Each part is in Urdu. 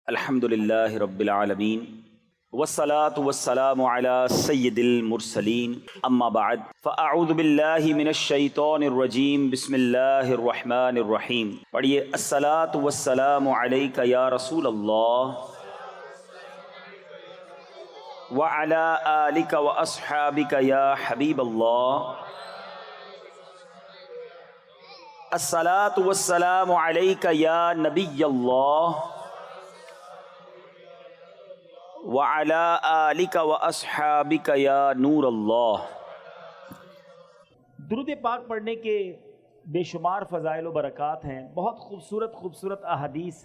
الحمد للہ رب العالمین والصلاة والسلام علی سید المرسلین اما بعد فاعوذ باللہ من الشیطان الرجیم بسم اللہ الرحمن الرحیم. پڑھیے الصلاة والسلام علیک یا رسول اللہ وعلی آلک واصحابک یا حبیب اللہ. الصلاة والسلام علیک یا نبی اللہ وعلی آلک واصحابک یا نور اللہ. درود پاک پڑھنے کے بے شمار فضائل و برکات ہیں. بہت خوبصورت احادیث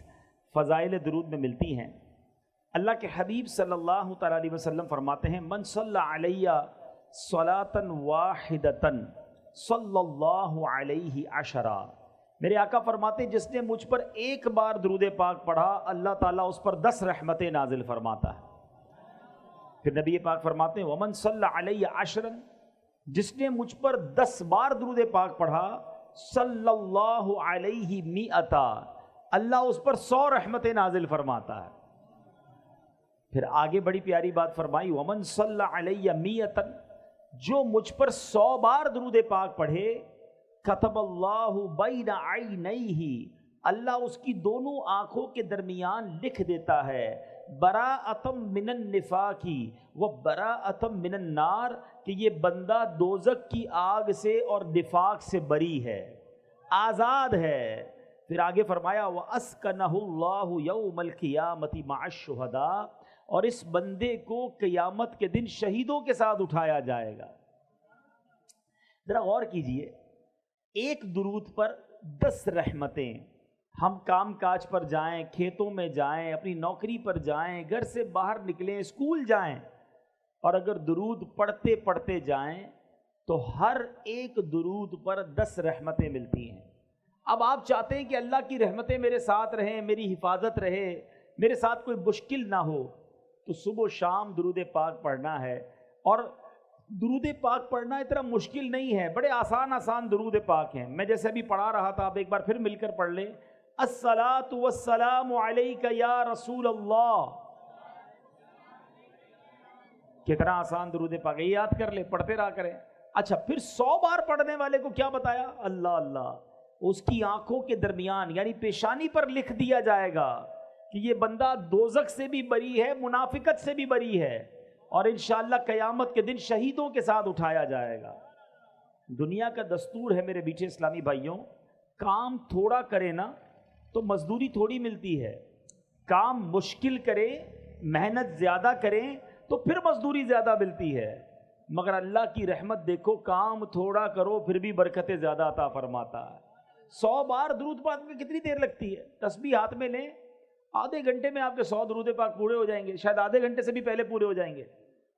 فضائل درود میں ملتی ہیں. اللہ کے حبیب صلی اللہ تعالیٰ علیہ وسلم فرماتے ہیں من صلی علیہ صلاۃ واحدۃ صلی اللہ علیہ عشرہ. میرے آقا فرماتے ہیں جس نے مجھ پر ایک بار درود پاک پڑھا اللہ تعالیٰ اس پر 10 رحمتیں نازل فرماتا ہے. پھر نبی پاک فرماتے ہیں ومن صلی علیہ عشرا، جس نے مجھ پر 10 بار درود پاک پڑھا صلی اللہ علیہ مئتا، اللہ اس پر 100 رحمتیں نازل فرماتا ہے. پھر آگے بڑی پیاری بات فرمائی ومن صلی علیہ مئتا، جو مجھ پر 100 بار درود پاک پڑھے کتب اللہ بین عینیہ، اللہ اس کی دونوں آنکھوں کے درمیان لکھ دیتا ہے براءۃ من النفاق و براءۃ من النار، کہ یہ بندہ دوزخ کی آگ سے اور نفاق سے بری ہے، آزاد ہے. پھر آگے فرمایا وَأَسْكَنَهُ اللَّهُ يَوْمَ الْقِيَامَةِ مَعَ الشُّهَدَاءِ، اور اس بندے کو قیامت کے دن شہیدوں کے ساتھ اٹھایا جائے گا. ذرا غور کیجئے، ایک درود پر 10 رحمتیں. ہم کام کاج پر جائیں، کھیتوں میں جائیں، اپنی نوکری پر جائیں، گھر سے باہر نکلیں، اسکول جائیں، اور اگر درود پڑھتے پڑھتے جائیں تو ہر ایک درود پر 10 رحمتیں ملتی ہیں. اب آپ چاہتے ہیں کہ اللہ کی رحمتیں میرے ساتھ رہیں، میری حفاظت رہے، میرے ساتھ کوئی مشکل نہ ہو، تو صبح و شام درود پاک پڑھنا ہے. اور درود پاک پڑھنا اتنا مشکل نہیں ہے، بڑے آسان درود پاک ہیں. میں جیسے ابھی پڑھا رہا تھا، آپ ایک بار پھر مل کر پڑھ لیں الصلاۃ والسلام علیک یا رسول اللہ. کتنا آسان درود پاک ہے، یہ یاد کر لیں، پڑھتے رہا کریں. اچھا، پھر 100 بار پڑھنے والے کو کیا بتایا؟ اللہ اس کی آنکھوں کے درمیان یعنی پیشانی پر لکھ دیا جائے گا کہ یہ بندہ دوزخ سے بھی بری ہے، منافقت سے بھی بری ہے، اور انشاءاللہ قیامت کے دن شہیدوں کے ساتھ اٹھایا جائے گا. دنیا کا دستور ہے میرے بیٹے اسلامی بھائیوں، کام تھوڑا کرے نا تو مزدوری تھوڑی ملتی ہے، کام مشکل کرے، محنت زیادہ کریں تو پھر مزدوری زیادہ ملتی ہے. مگر اللہ کی رحمت دیکھو، کام تھوڑا کرو پھر بھی برکتیں زیادہ عطا فرماتا ہے. 100 بار درود پاک میں کتنی دیر لگتی ہے؟ تسبیح ہاتھ میں لیں، آدھے گھنٹے میں آپ کے 100 درود پاک پورے ہو جائیں گے، شاید آدھے گھنٹے سے بھی پہلے پورے ہو جائیں گے.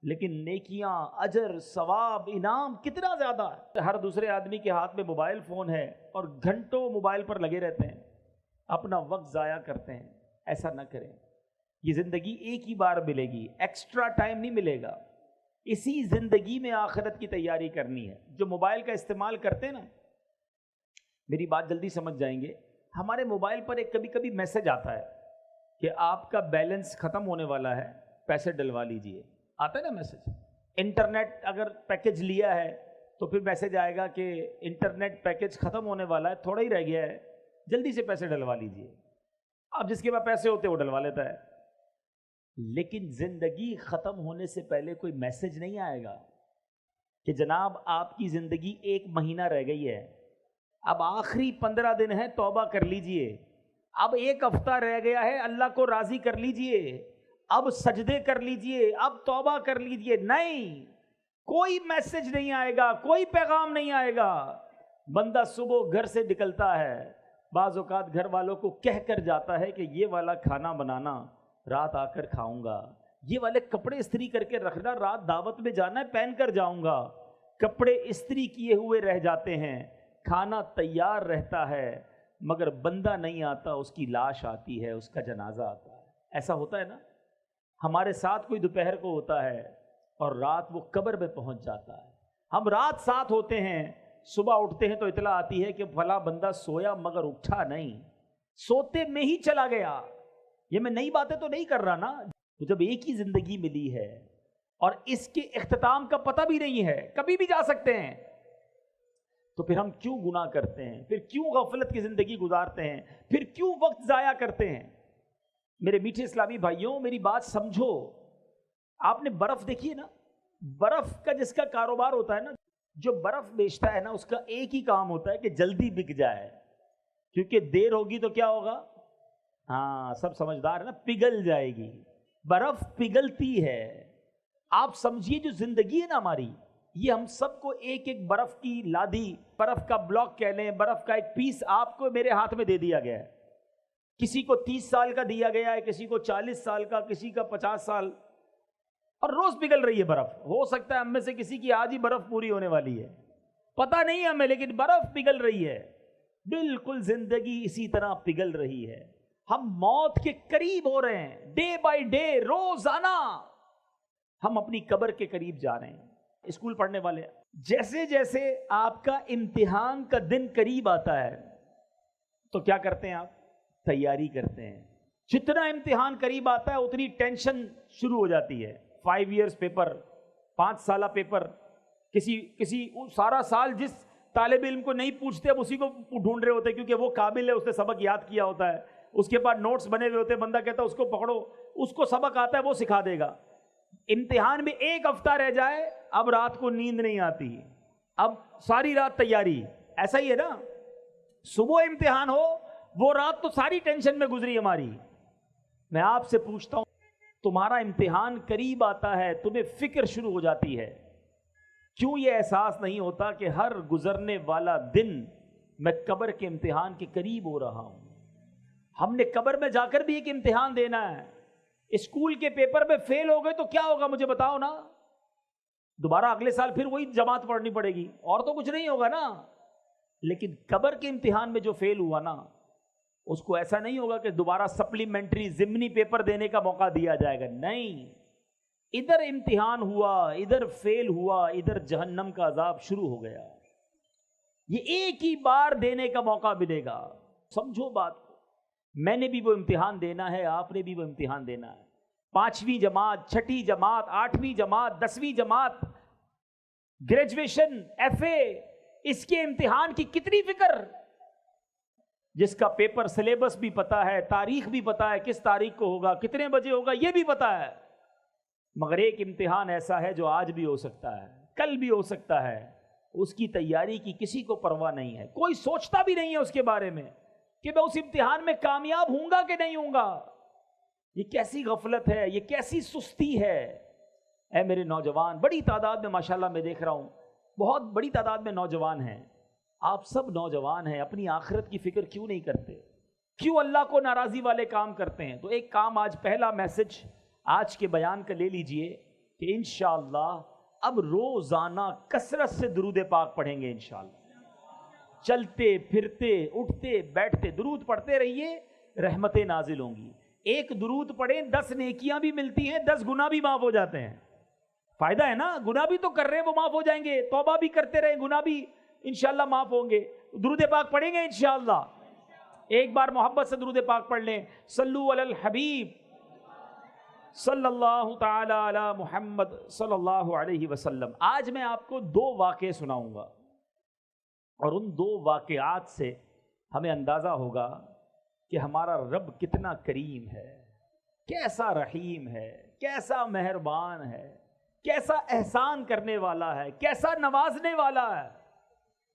لیکن نیکیاں، اجر، ثواب، انعام کتنا زیادہ ہے. ہر دوسرے آدمی کے ہاتھ میں موبائل فون ہے اور گھنٹوں موبائل پر لگے رہتے ہیں، اپنا وقت ضائع کرتے ہیں. ایسا نہ کریں. یہ زندگی ایک ہی بار ملے گی، ایکسٹرا ٹائم نہیں ملے گا. اسی زندگی میں آخرت کی تیاری کرنی ہے. جو موبائل کا استعمال کرتے ہیں نا، میری بات جلدی سمجھ جائیں گے، ہمارے موبائل پر ایک کبھی میسج آتا ہے کہ آپ کا بیلنس ختم ہونے والا ہے، پیسے ڈلوا لیجئے. آتا ہے نا میسج. انٹرنیٹ اگر پیکج لیا ہے تو پھر میسج آئے گا کہ انٹرنیٹ پیکج ختم ہونے والا ہے، تھوڑا ہی رہ گیا ہے، جلدی سے پیسے ڈلوا لیجئے. اب جس کے پاس پیسے ہوتے ہیں وہ ڈلوا لیتا ہے. لیکن زندگی ختم ہونے سے پہلے کوئی میسج نہیں آئے گا کہ جناب آپ کی زندگی 1 مہینہ رہ گئی ہے، اب آخری 15 دن ہے، توبہ کر لیجئے. اب 1 ہفتہ رہ گیا ہے، اللہ کو راضی کر لیجئے، اب سجدے کر لیجئے، اب توبہ کر لیجئے. نہیں، کوئی میسج نہیں آئے گا، کوئی پیغام نہیں آئے گا. بندہ صبح گھر سے نکلتا ہے، بعض اوقات گھر والوں کو کہہ کر جاتا ہے کہ یہ والا کھانا بنانا، رات آ کر کھاؤں گا، یہ والے کپڑے استری کر کے رکھنا، رات دعوت میں جانا ہے پہن کر جاؤں گا. کپڑے استری کیے ہوئے رہ جاتے ہیں، کھانا تیار رہتا ہے، مگر بندہ نہیں آتا، اس کی لاش آتی ہے، اس کا جنازہ آتا ہے. ایسا ہوتا ہے نا، ہمارے ساتھ کوئی دوپہر کو ہوتا ہے اور رات وہ قبر میں پہنچ جاتا ہے. ہم رات ساتھ ہوتے ہیں، صبح اٹھتے ہیں تو اطلاع آتی ہے کہ فلاں بندہ سویا مگر اٹھا نہیں، سوتے میں ہی چلا گیا. یہ میں نئی باتیں تو نہیں کر رہا نا. تو جب ایک ہی زندگی ملی ہے اور اس کے اختتام کا پتہ بھی نہیں ہے، کبھی بھی جا سکتے ہیں، تو پھر ہم کیوں گناہ کرتے ہیں؟ پھر کیوں غفلت کی زندگی گزارتے ہیں؟ پھر کیوں وقت ضائع کرتے ہیں؟ میرے میٹھے اسلامی بھائیوں، میری بات سمجھو. آپ نے برف دیکھی ہے نا، برف کا جس کا کاروبار ہوتا ہے نا، جو برف بیچتا ہے نا، اس کا ایک ہی کام ہوتا ہے کہ جلدی بک جائے، کیونکہ دیر ہوگی تو کیا ہوگا؟ ہاں سب سمجھدار ہے نا، پگھل جائے گی. برف پگھلتی ہے. آپ سمجھیے جو زندگی ہے نا ہماری، یہ ہم سب کو ایک ایک برف کی لادی، برف کا بلاک کہہ لیں، برف کا ایک پیس آپ کو میرے ہاتھ میں دے دیا گیا ہے. کسی کو 30 سال کا دیا گیا ہے، کسی کو 40 سال کا، کسی کا 50 سال، اور روز پگھل رہی ہے برف. ہو سکتا ہے ہم میں سے کسی کی آج ہی برف پوری ہونے والی ہے، پتہ نہیں ہمیں، لیکن برف پگھل رہی ہے. بالکل زندگی اسی طرح پگھل رہی ہے. ہم موت کے قریب ہو رہے ہیں، ڈے بائی ڈے، روزانہ ہم اپنی قبر کے قریب جا رہے ہیں. اسکول پڑھنے والے، جیسے جیسے آپ کا امتحان کا دن قریب آتا ہے تو کیا کرتے ہیں؟ آپ تیاری کرتے ہیں. جتنا امتحان قریب آتا ہے اتنی ٹینشن شروع ہو جاتی ہے. 5 ایئرس پیپر، 5 سالہ پیپر، کسی سارا سال جس طالب علم کو نہیں پوچھتے اب اسی کو ڈھونڈ رہے ہوتے کیونکہ وہ قابل ہے، اس نے سبق یاد کیا ہوتا ہے، اس کے بعد نوٹس بنے ہوئے ہوتے ہیں. بندہ کہتا ہے اس کو پکڑو، اس کو سبق آتا ہے، وہ سکھا دے گا. امتحان میں 1 ہفتہ رہ جائے، اب رات کو نیند نہیں آتی، اب ساری رات تیاری. ایسا ہی ہے نا، صبح امتحان ہو، وہ رات تو ساری ٹینشن میں گزری ہماری. میں آپ سے پوچھتا ہوں، تمہارا امتحان قریب آتا ہے، تمہیں فکر شروع ہو جاتی ہے، کیوں یہ احساس نہیں ہوتا کہ ہر گزرنے والا دن میں قبر کے امتحان کے قریب ہو رہا ہوں؟ ہم نے قبر میں جا کر بھی ایک امتحان دینا ہے. اسکول کے پیپر میں فیل ہو گئے تو کیا ہوگا مجھے بتاؤ نا؟ دوبارہ اگلے سال پھر وہی جماعت پڑھنی پڑے گی، اور تو کچھ نہیں ہوگا نا. لیکن قبر کے امتحان میں جو فیل ہوا نا، اس کو ایسا نہیں ہوگا کہ دوبارہ سپلیمنٹری ضمنی پیپر دینے کا موقع دیا جائے گا. نہیں، ادھر امتحان ہوا، ادھر فیل ہوا، ادھر جہنم کا عذاب شروع ہو گیا. یہ ایک ہی بار دینے کا موقع ملے گا. سمجھو بات کو. میں نے بھی وہ امتحان دینا ہے، آپ نے بھی وہ امتحان دینا ہے. 5ویں جماعت، 6ٹھی جماعت، 8ویں جماعت، 10ویں جماعت، گریجویشن، FA، اس کے امتحان کی کتنی فکر؟ جس کا پیپر سلیبس بھی پتا ہے، تاریخ بھی پتا ہے، کس تاریخ کو ہوگا، کتنے بجے ہوگا، یہ بھی پتا ہے. مگر ایک امتحان ایسا ہے جو آج بھی ہو سکتا ہے، کل بھی ہو سکتا ہے. اس کی تیاری کی کسی کو پرواہ نہیں ہے، کوئی سوچتا بھی نہیں ہے اس کے بارے میں کہ میں اس امتحان میں کامیاب ہوں گا کہ نہیں ہوں گا. یہ کیسی غفلت ہے، یہ کیسی سستی ہے. اے میرے نوجوان، بڑی تعداد میں ماشاءاللہ میں دیکھ رہا ہوں، بہت بڑی تعداد میں نوجوان ہیں. آپ سب نوجوان ہیں، اپنی آخرت کی فکر کیوں نہیں کرتے؟ کیوں اللہ کو ناراضی والے کام کرتے ہیں؟ تو ایک کام آج، پہلا میسج آج کے بیان کا لے لیجئے کہ انشاءاللہ اب روزانہ کثرت سے درود پاک پڑھیں گے. انشاءاللہ چلتے پھرتے اٹھتے بیٹھتے درود پڑھتے رہیے، رحمتیں نازل ہوں گی. ایک درود پڑھیں 10 نیکیاں بھی ملتی ہیں، 10 گناہ بھی معاف ہو جاتے ہیں. فائدہ ہے نا، گناہ بھی تو کر رہے ہیں وہ معاف ہو جائیں گے، توبہ بھی کرتے رہیں، گناہ بھی انشاءاللہ معاف ہوں گے. درود پاک پڑھیں گے انشاءاللہ. ایک بار محبت سے درود پاک پڑھ لیں. صلو علی الحبیب صلی اللہ تعالی علی محمد صلی اللہ علیہ وسلم. آج میں آپ کو 2 واقعے سناؤں گا، اور ان 2 واقعات سے ہمیں اندازہ ہوگا کہ ہمارا رب کتنا کریم ہے، کیسا رحیم ہے، کیسا مہربان ہے، کیسا احسان کرنے والا ہے، کیسا نوازنے والا ہے.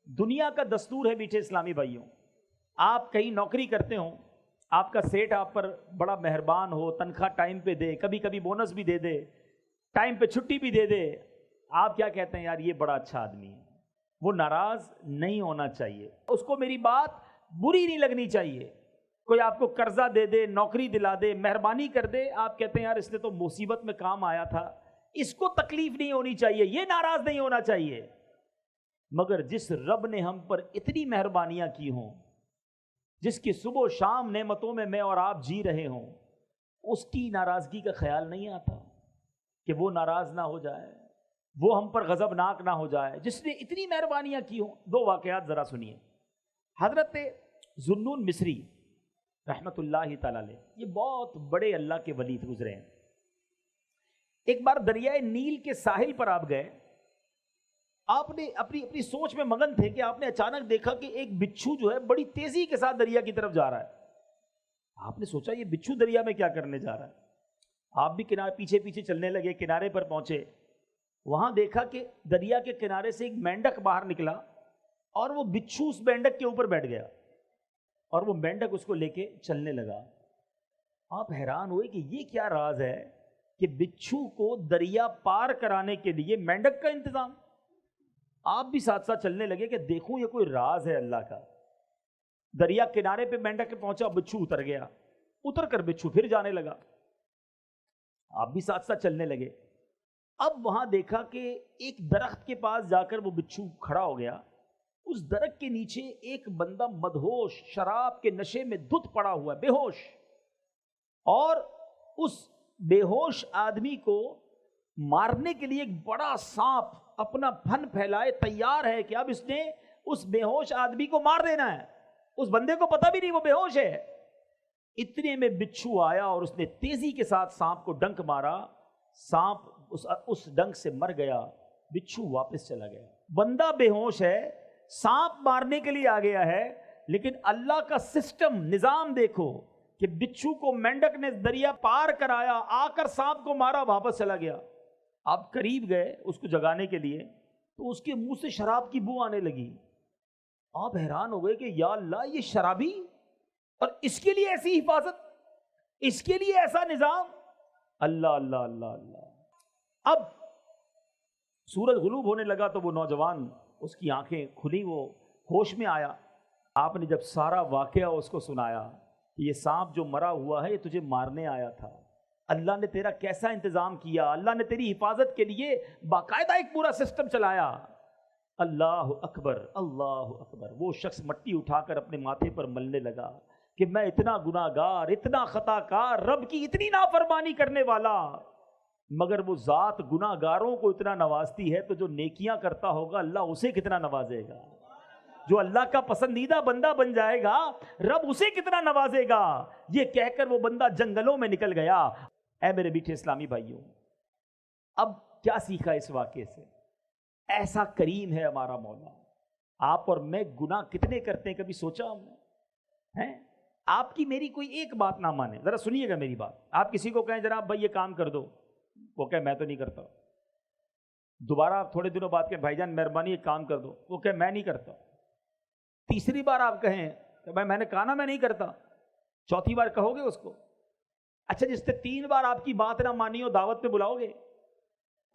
دنیا کا دستور ہے میٹھے اسلامی بھائیوں، آپ کہیں نوکری کرتے ہوں، آپ کا سیٹ آپ پر بڑا مہربان ہو، تنخواہ ٹائم پہ دے، کبھی کبھی بونس بھی دے دے، ٹائم پہ چھٹی بھی دے دے، آپ کیا کہتے ہیں؟ یار یہ بڑا اچھا آدمی ہے. وہ ناراض نہیں ہونا چاہیے، اس کو میری بات بری نہیں لگنی چاہیے. کوئی آپ کو قرضہ دے دے، نوکری دلا دے، مہربانی کر دے، آپ کہتے ہیں یار اس نے تو مصیبت میں کام آیا تھا، اس کو تکلیف نہیں ہونی چاہیے، یہ ناراض نہیں ہونا چاہیے. مگر جس رب نے ہم پر اتنی مہربانیاں کی ہوں، جس کی صبح و شام نعمتوں میں اور آپ جی رہے ہوں، اس کی ناراضگی کا خیال نہیں آتا کہ وہ ناراض نہ ہو جائے، وہ ہم پر غضبناک نہ ہو جائے، جس نے اتنی مہربانیاں کی ہوں. 2 واقعات ذرا سنیے. حضرت ذو النون مصری رحمت اللہ تعالی علیہ، یہ بہت بڑے اللہ کے ولی گزرے ہیں۔ ایک بار دریائے نیل کے ساحل پر آپ گئے، آپ نے اپنی سوچ میں مگن تھے کہ آپ نے اچانک دیکھا کہ ایک بچھو جو ہے بڑی تیزی کے ساتھ دریا کی طرف جا رہا ہے۔ آپ نے سوچا یہ بچھو دریا میں کیا کرنے جا رہا ہے؟ آپ بھی پیچھے پیچھے چلنے لگے، کنارے پر پہنچے، وہاں دیکھا کہ دریا کے کنارے سے ایک مینڈک باہر نکلا اور وہ بچھو اس مینڈک کے اوپر بیٹھ گیا اور وہ مینڈک اس کو لے کے چلنے لگا۔ آپ حیران ہوئے کہ یہ کیا راز ہے کہ بچھو کو دریا پار کرانے کے لیے مینڈک کا انتظام۔ آپ بھی ساتھ ساتھ چلنے لگے کہ دیکھوں یہ کوئی راز ہے اللہ کا۔ دریا کنارے پہ مینڈک پہنچا، بچھو اتر گیا، اتر کر بچھو پھر جانے لگا۔ آپ بھی ساتھ ساتھ چلنے لگے۔ اب وہاں دیکھا کہ ایک درخت کے پاس جا کر وہ بچھو کھڑا ہو گیا۔ اس درخت کے نیچے ایک بندہ مدہوش، شراب کے نشے میں دھت پڑا ہوا ہے، بے ہوش، اور اس بے ہوش آدمی کو مارنے کے لیے ایک بڑا سانپ اپنا پھن پھیلائے تیار ہے کہ اب اس نے اس بے ہوش آدمی کو مار دینا ہے۔ اس بندے کو پتہ بھی نہیں وہ بے ہوش ہے۔ اتنے میں بچھو آیا اور اس نے تیزی کے ساتھ سانپ کو ڈنک مارا، سانپ اس ڈنک سے مر گیا، بچھو واپس چلا گیا۔ بندہ بے ہوش ہے، سانپ مارنے کے لیے آ گیا ہے، لیکن اللہ کا سسٹم، نظام دیکھو کہ بچھو کو مینڈک نے دریا پار کرایا، آ کر سانپ کو مارا، واپس چلا گیا۔ آپ قریب گئے اس کو جگانے کے لیے تو اس کے منہ سے شراب کی بو آنے لگی۔ آپ حیران ہو گئے کہ یا اللہ، یہ شرابی، اور اس کے لیے ایسی حفاظت، اس کے لیے ایسا نظام۔ اللہ اللہ اللہ اللہ۔ اب سورج غروب ہونے لگا تو وہ نوجوان، اس کی آنکھیں کھلی، وہ ہوش میں آیا۔ آپ نے جب سارا واقعہ اس کو سنایا کہ یہ سانپ جو مرا ہوا ہے یہ تجھے مارنے آیا تھا، اللہ نے تیرا کیسا انتظام کیا، اللہ نے تیری حفاظت کے لیے باقاعدہ ایک پورا سسٹم چلایا۔ اللہ اکبر، اللہ اکبر۔ وہ شخص مٹی اٹھا کر اپنے ماتھے پر ملنے لگا کہ میں اتنا گناہ گار، اتنا خطا کار، رب کی اتنی نافرمانی کرنے والا، مگر وہ ذات گناہ گاروں کو اتنا نوازتی ہے تو جو نیکیاں کرتا ہوگا اللہ اسے کتنا نوازے گا۔ جو اللہ کا پسندیدہ بندہ بن جائے گا رب اسے کتنا نوازے گا۔ یہ کہہ کر وہ بندہ جنگلوں میں نکل گیا۔ اے میرے میٹھے اسلامی بھائیوں، اب کیا سیکھا اس واقعے سے؟ ایسا کریم ہے ہمارا مولا۔ آپ اور میں گناہ کتنے کرتے ہیں، کبھی سوچا ہم نے؟ آپ کی میری کوئی ایک بات نہ مانے، ذرا سنیے گا میری بات۔ آپ کسی کو کہیں جناب بھائی یہ کام کر دو، وہ کہے میں تو نہیں کرتا۔ دوبارہ آپ تھوڑے دنوں بعد کہیں بھائی جان مہربانی یہ کام کر دو، وہ کہے میں نہیں کرتا۔ تیسری بار آپ کہیں کہ بھائی میں نے کہا نا میں نہیں کرتا، چوتھی بار کہو گے اس کو؟ اچھا جس نے 3 بار آپ کی بات نہ مانی ہو دعوت پہ بلاؤ گے؟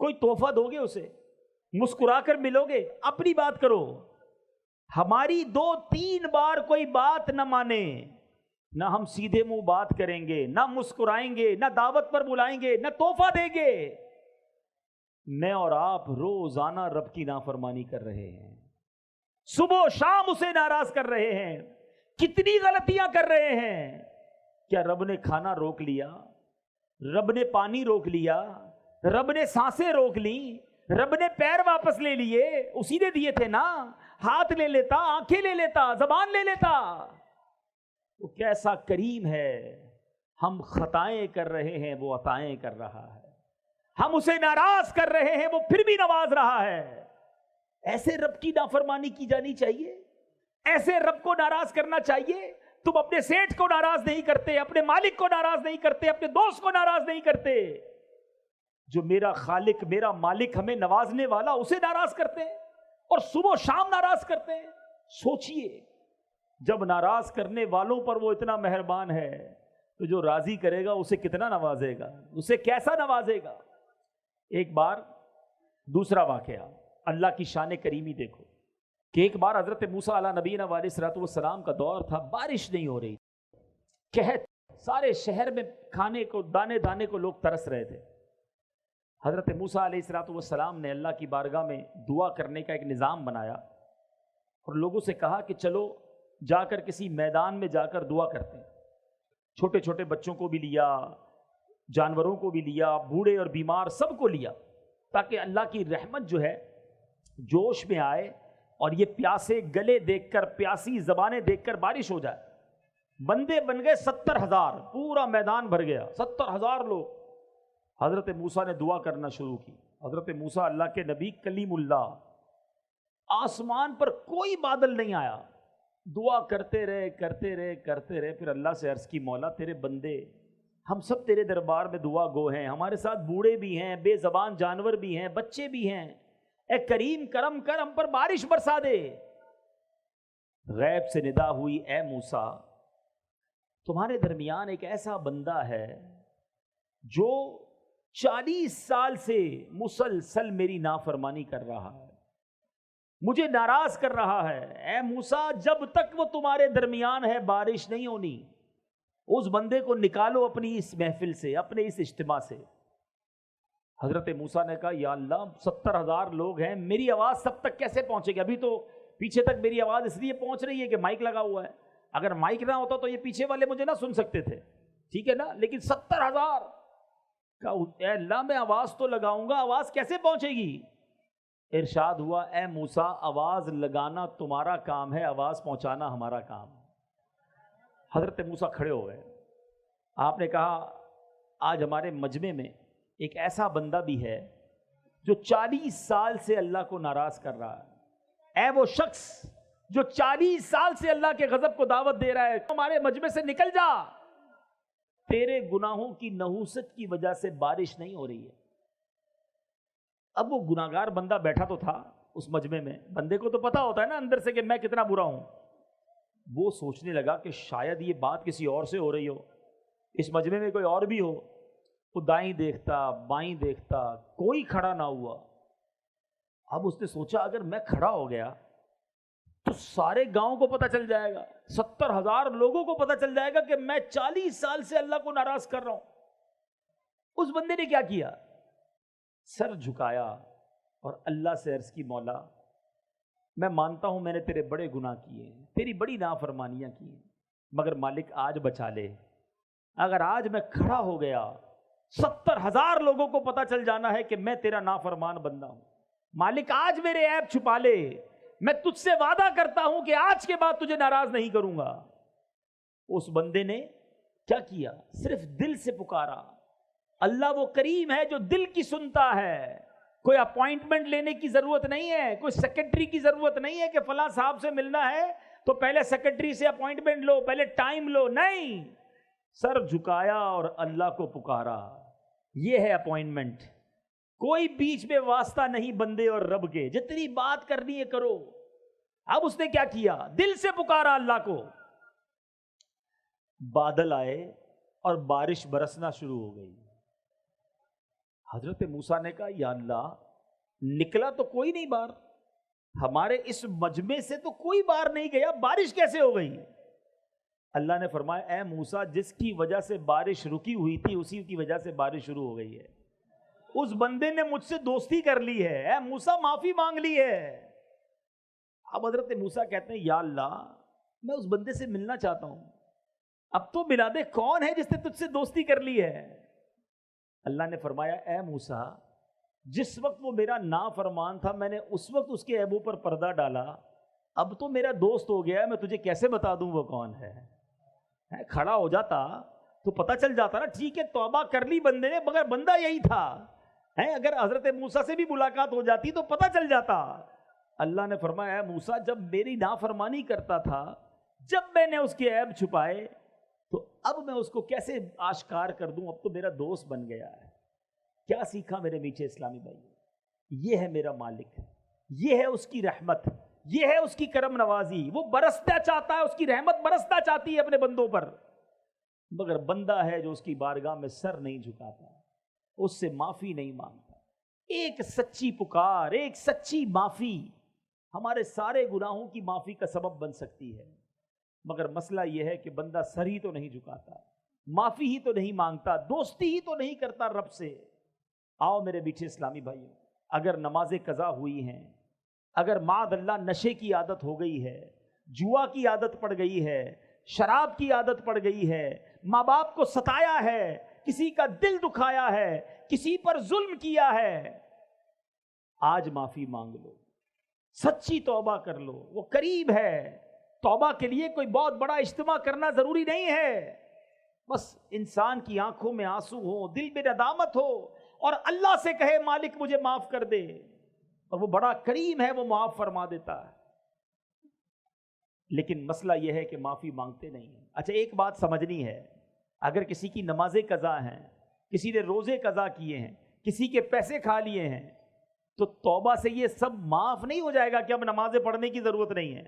کوئی تحفہ دو گے اسے؟ مسکرا کر ملو گے؟ اپنی بات کرو۔ ہماری 2-3 بار کوئی بات نہ مانے، نہ ہم سیدھے منہ بات کریں گے، نہ مسکرائیں گے، نہ دعوت پر بلائیں گے، نہ تحفہ دیں گے۔ میں اور آپ روزانہ رب کی نافرمانی کر رہے ہیں، صبح و شام اسے ناراض کر رہے ہیں، کتنی غلطیاں کر رہے ہیں۔ کیا رب نے کھانا روک لیا؟ رب نے پانی روک لیا؟ رب نے سانسیں روک لیں؟ رب نے پیر واپس لے لیے؟ اسی نے دیے تھے نا۔ ہاتھ لے لیتا، آنکھیں لے لیتا، زبان لے لیتا۔ وہ کیسا کریم ہے، ہم خطائیں کر رہے ہیں وہ عطائیں کر رہا ہے، ہم اسے ناراض کر رہے ہیں وہ پھر بھی نواز رہا ہے۔ ایسے رب کی نافرمانی کی جانی چاہیے، ایسے رب کو ناراض کرنا چاہیے۔ تم اپنے سیٹھ کو ناراض نہیں کرتے، اپنے مالک کو ناراض نہیں کرتے، اپنے دوست کو ناراض نہیں کرتے، جو میرا خالق، میرا مالک ہمیں نوازنے والا، اسے ناراض کرتے ہیں اور صبح و شام ناراض کرتے ہیں۔ سوچئے جب ناراض کرنے والوں پر وہ اتنا مہربان ہے تو جو راضی کرے گا اسے کتنا نوازے گا، اسے کیسا نوازے گا۔ ایک بار دوسرا واقعہ، اللہ کی شان کریمی دیکھو کہ ایک بار حضرت موسیٰ علیہ نبینا علیہ الصلوۃ والسلام کا دور تھا، بارش نہیں ہو رہی، قحط، سارے شہر میں کھانے کو، دانے دانے کو لوگ ترس رہے تھے۔ حضرت موسیٰ علیہ الصلوۃ والسلام نے اللہ کی بارگاہ میں دعا کرنے کا ایک نظام بنایا اور لوگوں سے کہا کہ چلو جا کر کسی میدان میں جا کر دعا کرتے ہیں۔ چھوٹے چھوٹے بچوں کو بھی لیا، جانوروں کو بھی لیا، بوڑھے اور بیمار سب کو لیا، تاکہ اللہ کی رحمت جو ہے جوش میں آئے اور یہ پیاسے گلے دیکھ کر، پیاسی زبانیں دیکھ کر بارش ہو جائے۔ بندے بن گئے 70,000، پورا میدان بھر گیا، 70,000 لوگ۔ حضرت موسیٰ نے دعا کرنا شروع کی۔ حضرت موسیٰ اللہ کے نبی کلیم اللہ، آسمان پر کوئی بادل نہیں آیا، دعا کرتے رہے کرتے رہے کرتے رہے۔ پھر اللہ سے عرض کی مولا تیرے بندے ہم سب تیرے دربار میں دعا گو ہیں، ہمارے ساتھ بوڑھے بھی ہیں، بے زبان جانور بھی ہیں، بچے بھی ہیں، اے کریم کرم کر ہم پر بارش برسا دے۔ غیب سے ندا ہوئی اے موسیٰ تمہارے درمیان ایک ایسا بندہ ہے جو 40 سال سے مسلسل میری نافرمانی کر رہا ہے، مجھے ناراض کر رہا ہے۔ اے موسیٰ جب تک وہ تمہارے درمیان ہے بارش نہیں ہونی، اس بندے کو نکالو اپنی اس محفل سے، اپنے اس اجتماع سے۔ حضرت موسیٰ نے کہا یا اللہ 70,000 لوگ ہیں، میری آواز سب تک کیسے پہنچے گی؟ ابھی تو پیچھے تک میری آواز اس لیے پہنچ رہی ہے کہ مائک لگا ہوا ہے، اگر مائک نہ ہوتا تو یہ پیچھے والے مجھے نہ سن سکتے تھے، ٹھیک ہے نا؟ لیکن 70,000 کا اے اللہ میں آواز تو لگاؤں گا، آواز کیسے پہنچے گی؟ ارشاد ہوا اے موسیٰ آواز لگانا تمہارا کام ہے، آواز پہنچانا ہمارا کام ہے۔ حضرت موسیٰ کھڑے ہو گئے۔ آپ نے کہا آج ہمارے مجمع میں ایک ایسا بندہ بھی ہے جو 40 سال سے اللہ کو ناراض کر رہا ہے۔ اے وہ شخص جو 40 سال سے اللہ کے غضب کو دعوت دے رہا ہے، ہمارے مجمع سے نکل جا، تیرے گناہوں کی نحوست کی وجہ سے بارش نہیں ہو رہی ہے۔ اب وہ گناہگار بندہ بیٹھا تو تھا اس مجمع میں، بندے کو تو پتا ہوتا ہے نا اندر سے کہ میں کتنا برا ہوں۔ وہ سوچنے لگا کہ شاید یہ بات کسی اور سے ہو رہی ہو، اس مجمع میں کوئی اور بھی ہو۔ وہ دائیں دیکھتا بائیں دیکھتا، کوئی کھڑا نہ ہوا۔ اب اس نے سوچا اگر میں کھڑا ہو گیا تو سارے گاؤں کو پتہ چل جائے گا، 70,000 لوگوں کو پتہ چل جائے گا کہ میں 40 سال سے اللہ کو ناراض کر رہا ہوں۔ اس بندے نے کیا کیا؟ سر جھکایا اور اللہ سے عرض کی مولا میں مانتا ہوں میں نے تیرے بڑے گناہ کیے ہیں، تیری بڑی نافرمانیاں کی ہیں، مگر مالک آج بچا لے۔ اگر آج میں کھڑا ہو گیا 70,000 لوگوں کو پتہ چل جانا ہے کہ میں تیرا نافرمان بندہ ہوں، مالک آج میرے عیب چھپا لے، میں تجھ سے وعدہ کرتا ہوں کہ آج کے بعد تجھے ناراض نہیں کروں گا۔ اس بندے نے کیا کیا؟ صرف دل سے پکارا۔ اللہ وہ کریم ہے جو دل کی سنتا ہے، کوئی اپوائنٹمنٹ لینے کی ضرورت نہیں ہے، کوئی سیکرٹری کی ضرورت نہیں ہے کہ فلاں صاحب سے ملنا ہے تو پہلے سیکرٹری سے اپوائنٹمنٹ لو، پہلے ٹائم لو، نہیں، سر جھکایا اور اللہ کو پکارا، یہ ہے اپوائنٹمنٹ۔ کوئی بیچ میں واسطہ نہیں بندے اور رب کے، جتنی بات کرنی ہے کرو۔ اب اس نے کیا کیا؟ دل سے پکارا اللہ کو، بادل آئے اور بارش برسنا شروع ہو گئی۔ حضرت موسیٰ نے کہا یا اللہ نکلا تو کوئی نہیں باہر، ہمارے اس مجمع سے تو کوئی باہر نہیں گیا، بارش کیسے ہو گئی؟ اللہ نے فرمایا اے موسیٰ جس کی وجہ سے بارش رکی ہوئی تھی اسی کی وجہ سے بارش شروع ہو گئی ہے۔ اس بندے نے مجھ سے دوستی کر لی ہے، اے موسیٰ معافی مانگ لی ہے۔ اب حضرت موسیٰ کہتے ہیں یا اللہ میں اس بندے سے ملنا چاہتا ہوں، اب تو ملا دے کون ہے جس نے تجھ سے دوستی کر لی ہے؟ اللہ نے فرمایا اے موسیٰ جس وقت وہ میرا نافرمان تھا میں نے اس وقت اس کے عیبوں پر پردہ ڈالا، اب تو میرا دوست ہو گیا، میں تجھے کیسے بتا دوں وہ کون ہے؟ کھڑا ہو جاتا تو پتہ چل جاتا نا، ٹھیک ہے توبہ کر لی بندے نے مگر بندہ یہی تھا، اگر حضرت موسیٰ سے بھی ملاقات ہو جاتی تو پتہ چل جاتا۔ اللہ نے فرمایا اے موسیٰ جب میری نافرمانی کرتا تھا، جب میں نے اس کے عیب چھپائے تو اب میں اس کو کیسے آشکار کر دوں؟ اب تو میرا دوست بن گیا ہے۔ کیا سیکھا میرے میٹھے اسلامی بھائی؟ یہ ہے میرا مالک، یہ ہے اس کی رحمت، یہ ہے اس کی کرم نوازی۔ وہ برستا چاہتا ہے، اس کی رحمت برستا چاہتی ہے اپنے بندوں پر، مگر بندہ ہے جو اس کی بارگاہ میں سر نہیں جھکاتا، اس سے معافی نہیں مانگتا۔ ایک سچی پکار، ایک سچی معافی ہمارے سارے گناہوں کی معافی کا سبب بن سکتی ہے، مگر مسئلہ یہ ہے کہ بندہ سر ہی تو نہیں جھکاتا، معافی ہی تو نہیں مانگتا، دوستی ہی تو نہیں کرتا رب سے۔ آؤ میرے میٹھے اسلامی بھائیوں، اگر نمازیں قضا ہوئی ہیں، اگر معاذ اللہ نشے کی عادت ہو گئی ہے، جوا کی عادت پڑ گئی ہے، شراب کی عادت پڑ گئی ہے، ماں باپ کو ستایا ہے، کسی کا دل دکھایا ہے، کسی پر ظلم کیا ہے، آج معافی مانگ لو، سچی توبہ کر لو، وہ قریب ہے۔ توبہ کے لیے کوئی بہت بڑا اجتماع کرنا ضروری نہیں ہے، بس انسان کی آنکھوں میں آنسو ہو، دل میں ندامت ہو اور اللہ سے کہے مالک مجھے معاف کر دے، اور وہ بڑا کریم ہے، وہ معاف فرما دیتا ہے۔ لیکن مسئلہ یہ ہے کہ معافی مانگتے نہیں ہیں۔ اچھا ایک بات سمجھنی ہے، اگر کسی کی نمازیں قضا ہیں، کسی نے روزے قضا کیے ہیں، کسی کے پیسے کھا لیے ہیں، تو توبہ سے یہ سب معاف نہیں ہو جائے گا کہ اب نمازیں پڑھنے کی ضرورت نہیں ہے۔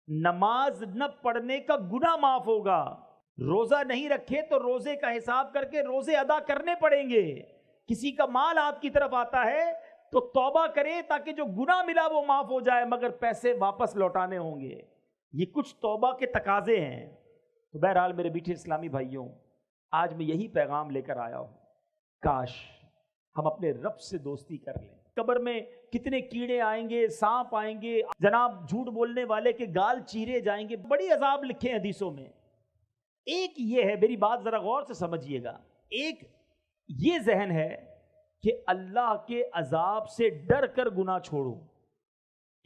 نماز نہ پڑھنے کا گناہ معاف ہوگا، روزہ نہیں رکھے تو روزے کا حساب کر کے روزے ادا کرنے پڑیں گے۔ کسی کا مال آپ کی طرف آتا ہے تو توبہ کرے تاکہ جو گناہ ملا وہ معاف ہو جائے، مگر پیسے واپس لوٹانے ہوں گے۔ یہ کچھ توبہ کے تقاضے ہیں۔ تو بہرحال میرے میٹھے اسلامی بھائیوں، آج میں یہی پیغام لے کر آیا ہوں، کاش ہم اپنے رب سے دوستی کر لیں۔ قبر میں کتنے کیڑے آئیں گے، سانپ آئیں گے، جناب جھوٹ بولنے والے کے گال چیرے جائیں گے، بڑی عذاب لکھے ہیں حدیثوں میں۔ ایک یہ ہے، میری بات ذرا غور سے سمجھیے گا، ایک یہ ذہن ہے کہ اللہ کے عذاب سے ڈر کر گناہ چھوڑو،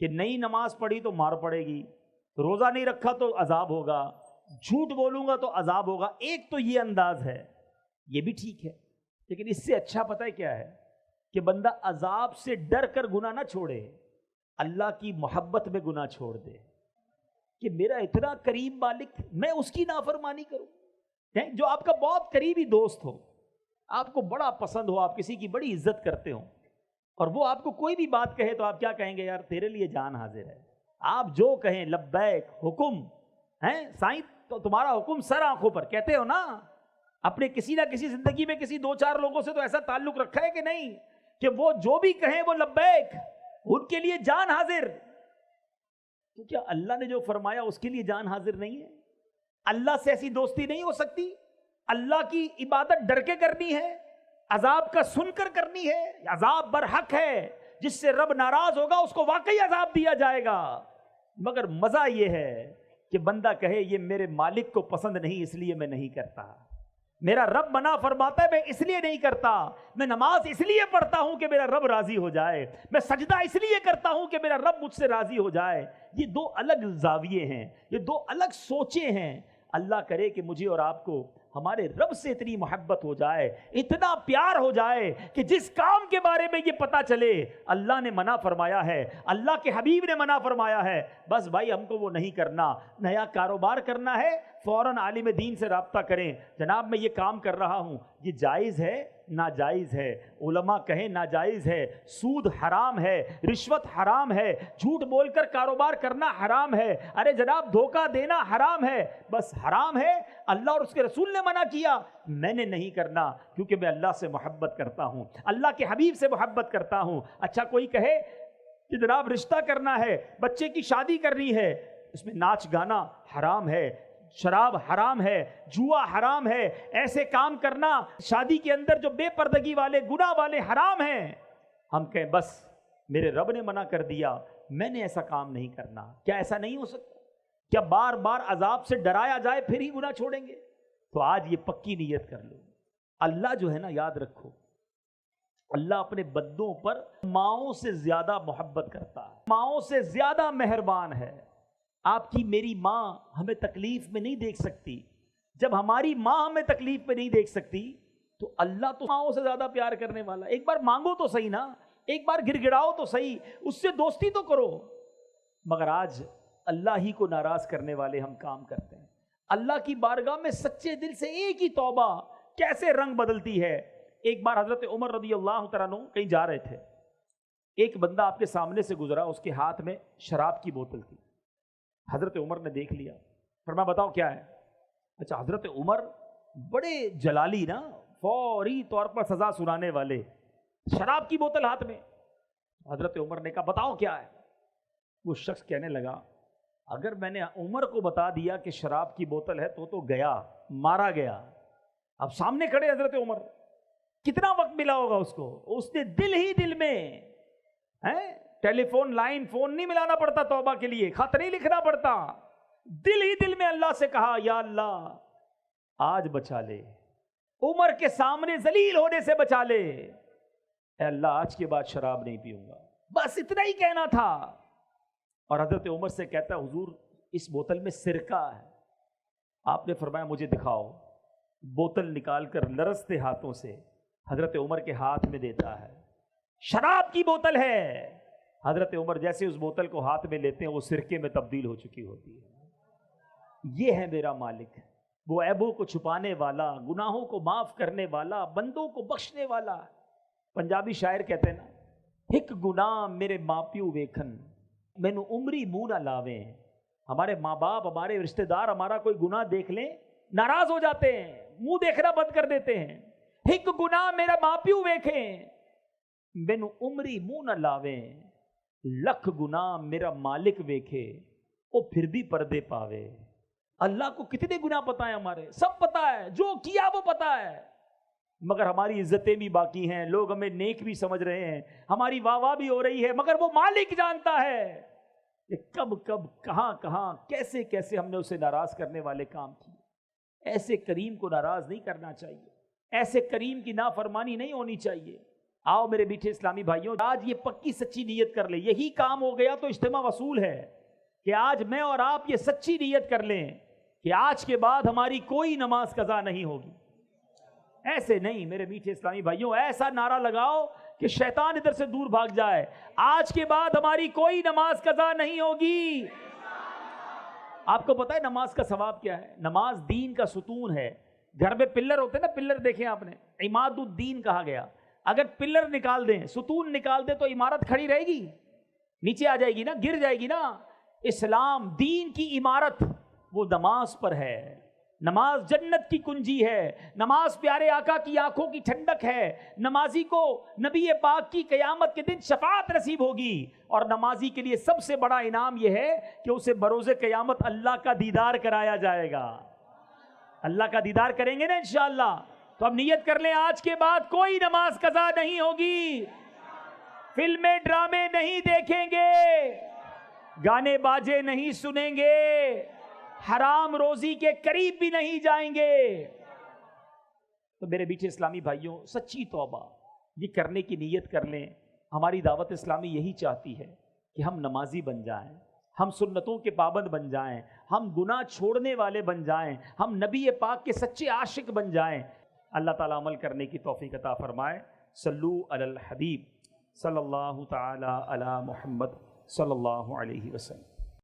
کہ نئی نماز پڑھی تو مار پڑے گی، روزہ نہیں رکھا تو عذاب ہوگا، جھوٹ بولوں گا تو عذاب ہوگا۔ ایک تو یہ انداز ہے، یہ بھی ٹھیک ہے، لیکن اس سے اچھا پتہ ہے کیا ہے؟ کہ بندہ عذاب سے ڈر کر گناہ نہ چھوڑے، اللہ کی محبت میں گناہ چھوڑ دے، کہ میرا اتنا قریب مالک، میں اس کی نافرمانی کروں۔ جو آپ کا بہت قریبی دوست ہو، آپ کو بڑا پسند ہو، آپ کسی کی بڑی عزت کرتے ہو، اور وہ آپ کو کوئی بھی بات کہے تو آپ کیا کہیں گے؟ یار تیرے لیے جان حاضر ہے، آپ جو کہیں لبیک، حکم ہیں سائیں، تو تمہارا حکم سر آنکھوں پر، کہتے ہو نا؟ اپنے کسی نہ کسی زندگی میں کسی دو چار لوگوں سے تو ایسا تعلق رکھا ہے کہ نہیں، کہ وہ جو بھی کہیں وہ لبیک، ان کے لیے جان حاضر۔ تو کیا اللہ نے جو فرمایا اس کے لیے جان حاضر نہیں ہے؟ اللہ سے ایسی دوستی نہیں ہو سکتی؟ اللہ کی عبادت ڈر کے کرنی ہے، عذاب کا سن کر کرنی ہے، عذاب برحق ہے، جس سے رب ناراض ہوگا اس کو واقعی عذاب دیا جائے گا۔ مگر مزہ یہ ہے کہ بندہ کہے یہ میرے مالک کو پسند نہیں اس لیے میں نہیں کرتا، میرا رب منع فرماتا ہے میں اس لیے نہیں کرتا، میں نماز اس لیے پڑھتا ہوں کہ میرا رب راضی ہو جائے، میں سجدہ اس لیے کرتا ہوں کہ میرا رب مجھ سے راضی ہو جائے۔ یہ دو الگ زاویے ہیں، یہ دو الگ سوچیں ہیں۔ اللہ کرے کہ مجھے اور آپ کو ہمارے رب سے اتنی محبت ہو جائے، اتنا پیار ہو جائے کہ جس کام کے بارے میں یہ پتا چلے اللہ نے منع فرمایا ہے، اللہ کے حبیب نے منع فرمایا ہے، بس بھائی ہم کو وہ نہیں کرنا۔ نیا کاروبار کرنا ہے، فوراً عالم دین سے رابطہ کریں، جناب میں یہ کام کر رہا ہوں، یہ جائز ہے ناجائز ہے؟ علماء کہیں ناجائز ہے، سود حرام ہے، رشوت حرام ہے، جھوٹ بول کر کاروبار کرنا حرام ہے، ارے جناب دھوکہ دینا حرام ہے، بس حرام ہے، اللہ اور اس کے رسول نے منع کیا، میں نے نہیں کرنا کیونکہ میں اللہ سے محبت کرتا ہوں، اللہ کے حبیب سے محبت کرتا ہوں۔ اچھا کوئی کہے کہ جناب رشتہ کرنا ہے، بچے کی شادی کرنی ہے، اس میں ناچ گانا حرام ہے، شراب حرام ہے، جوا حرام ہے، ایسے کام کرنا شادی کے اندر جو بے پردگی والے گناہ والے حرام ہیں، ہم کہیں بس میرے رب نے منع کر دیا، میں نے ایسا کام نہیں کرنا۔ کیا ایسا نہیں ہو سکتا؟ کیا بار بار عذاب سے ڈرایا جائے پھر ہی گناہ چھوڑیں گے؟ تو آج یہ پکی نیت کر لو، اللہ جو ہے نا، یاد رکھو اللہ اپنے بندوں پر ماؤں سے زیادہ محبت کرتا ہے، ماؤں سے زیادہ مہربان ہے۔ آپ کی میری ماں ہمیں تکلیف میں نہیں دیکھ سکتی، جب ہماری ماں ہمیں تکلیف میں نہیں دیکھ سکتی تو اللہ تو ماؤں سے زیادہ پیار کرنے والا۔ ایک بار مانگو تو صحیح نا، ایک بار گڑ گڑاؤ تو صحیح، اس سے دوستی تو کرو۔ مگر آج اللہ ہی کو ناراض کرنے والے ہم کام کرتے ہیں۔ اللہ کی بارگاہ میں سچے دل سے ایک ہی توبہ کیسے رنگ بدلتی ہے۔ ایک بار حضرت عمر رضی اللہ تعالیٰ عنہ کہیں جا رہے تھے، ایک بندہ آپ کے سامنے سے گزرا، اس کے ہاتھ میں شراب کی بوتل تھی، حضرت عمر نے دیکھ لیا، فرمایا بتاؤ کیا ہے؟ اچھا حضرت عمر بڑے جلالی نا، فوری طور پر سزا سنانے والے، شراب کی بوتل ہاتھ میں۔ حضرت عمر نے کہا بتاؤ کیا ہے؟ وہ شخص کہنے لگا اگر میں نے عمر کو بتا دیا کہ شراب کی بوتل ہے تو گیا، مارا گیا۔ اب سامنے کھڑے حضرت عمر، کتنا وقت ملا ہوگا اس کو؟ اس نے دل ہی دل میں ٹیلی فون لائن فون نہیں ملانا پڑتا توبہ کے لیے، خط نہیں لکھنا پڑتا، دل ہی دل میں اللہ سے کہا یا اللہ آج بچا لے، عمر کے سامنے ذلیل ہونے سے بچا لے، اے اللہ آج کے بعد شراب نہیں پیوں گا، بس اتنا ہی کہنا تھا۔ اور حضرت عمر سے کہتا ہے حضور اس بوتل میں سرکہ ہے. آپ نے فرمایا مجھے دکھاؤ. بوتل نکال کر لرزتے ہاتھوں سے حضرت عمر کے ہاتھ میں دیتا ہے. شراب کی بوتل ہے. حضرت عمر جیسے اس بوتل کو ہاتھ میں لیتے ہیں وہ سرکے میں تبدیل ہو چکی ہوتی ہے. یہ ہے میرا مالک، وہ عیبوں کو چھپانے والا، گناہوں کو معاف کرنے والا، بندوں کو بخشنے والا. پنجابی شاعر کہتے ہیں نا، ایک گناہ میرے ماں پیو ویکھن مینوں عمری منہ نہ لاویں. ہمارے ماں باپ، ہمارے رشتہ دار ہمارا کوئی گناہ دیکھ لیں ناراض ہو جاتے ہیں، منہ دیکھنا بند کر دیتے ہیں. ایک گناہ میرا ماں پیو ویکھیں مینوں عمری منہ نہ لاویں. لکھ گناہ میرا مالک ویکھے وہ پھر بھی پردے پاوے. اللہ کو کتنے گناہ پتہ ہیں، ہمارے سب پتہ ہے، جو کیا وہ پتہ ہے، مگر ہماری عزتیں بھی باقی ہیں، لوگ ہمیں نیک بھی سمجھ رہے ہیں، ہماری واہ واہ بھی ہو رہی ہے، مگر وہ مالک جانتا ہے کہ کب کب کہاں کہاں کیسے کیسے ہم نے اسے ناراض کرنے والے کام کیے. ایسے کریم کو ناراض نہیں کرنا چاہیے، ایسے کریم کی نافرمانی نہیں ہونی چاہیے. آؤ میرے میٹھے اسلامی بھائیوں، آج یہ پکی سچی نیت کر لیں. یہی کام ہو گیا تو اجتماع وصول ہے کہ آج میں اور آپ یہ سچی نیت کر لیں کہ آج کے بعد ہماری کوئی نماز قضا نہیں ہوگی. ایسے نہیں میرے میٹھے اسلامی بھائیوں، ایسا نعرہ لگاؤ کہ شیطان ادھر سے دور بھاگ جائے. آج کے بعد ہماری کوئی نماز قضا نہیں ہوگی. آپ کو پتہ ہے نماز کا ثواب کیا ہے؟ نماز دین کا ستون ہے. گھر میں پلر ہوتے ہیں نا، پلر دیکھیں آپ نے، عماد الدین کہا گیا. اگر پلر نکال دیں، ستون نکال دیں تو عمارت کھڑی رہے گی؟ نیچے آ جائے گی نا، گر جائے گی نا. اسلام دین کی عمارت وہ نماز پر ہے. نماز جنت کی کنجی ہے. نماز پیارے آقا کی آنکھوں کی ٹھنڈک ہے. نمازی کو نبی پاک کی قیامت کے دن شفاعت نصیب ہوگی. اور نمازی کے لیے سب سے بڑا انعام یہ ہے کہ اسے بروز قیامت اللہ کا دیدار کرایا جائے گا. اللہ کا دیدار کریں گے نا انشاءاللہ. تو اب نیت کر لیں، آج کے بعد کوئی نماز قضا نہیں ہوگی، فلمیں ڈرامے نہیں دیکھیں گے، گانے باجے نہیں سنیں گے، حرام روزی کے قریب بھی نہیں جائیں گے. تو میرے میٹھے اسلامی بھائیوں، سچی توبہ یہ کرنے کی نیت کر لیں. ہماری دعوت اسلامی یہی چاہتی ہے کہ ہم نمازی بن جائیں، ہم سنتوں کے پابند بن جائیں، ہم گناہ چھوڑنے والے بن جائیں، ہم نبی پاک کے سچے عاشق بن جائیں. اللہ تعالیٰ عمل کرنے کی توفیق عطا فرمائے. صلو علی الحبیب صلی اللہ تعالی علی محمد صلی اللہ علیہ وسلم.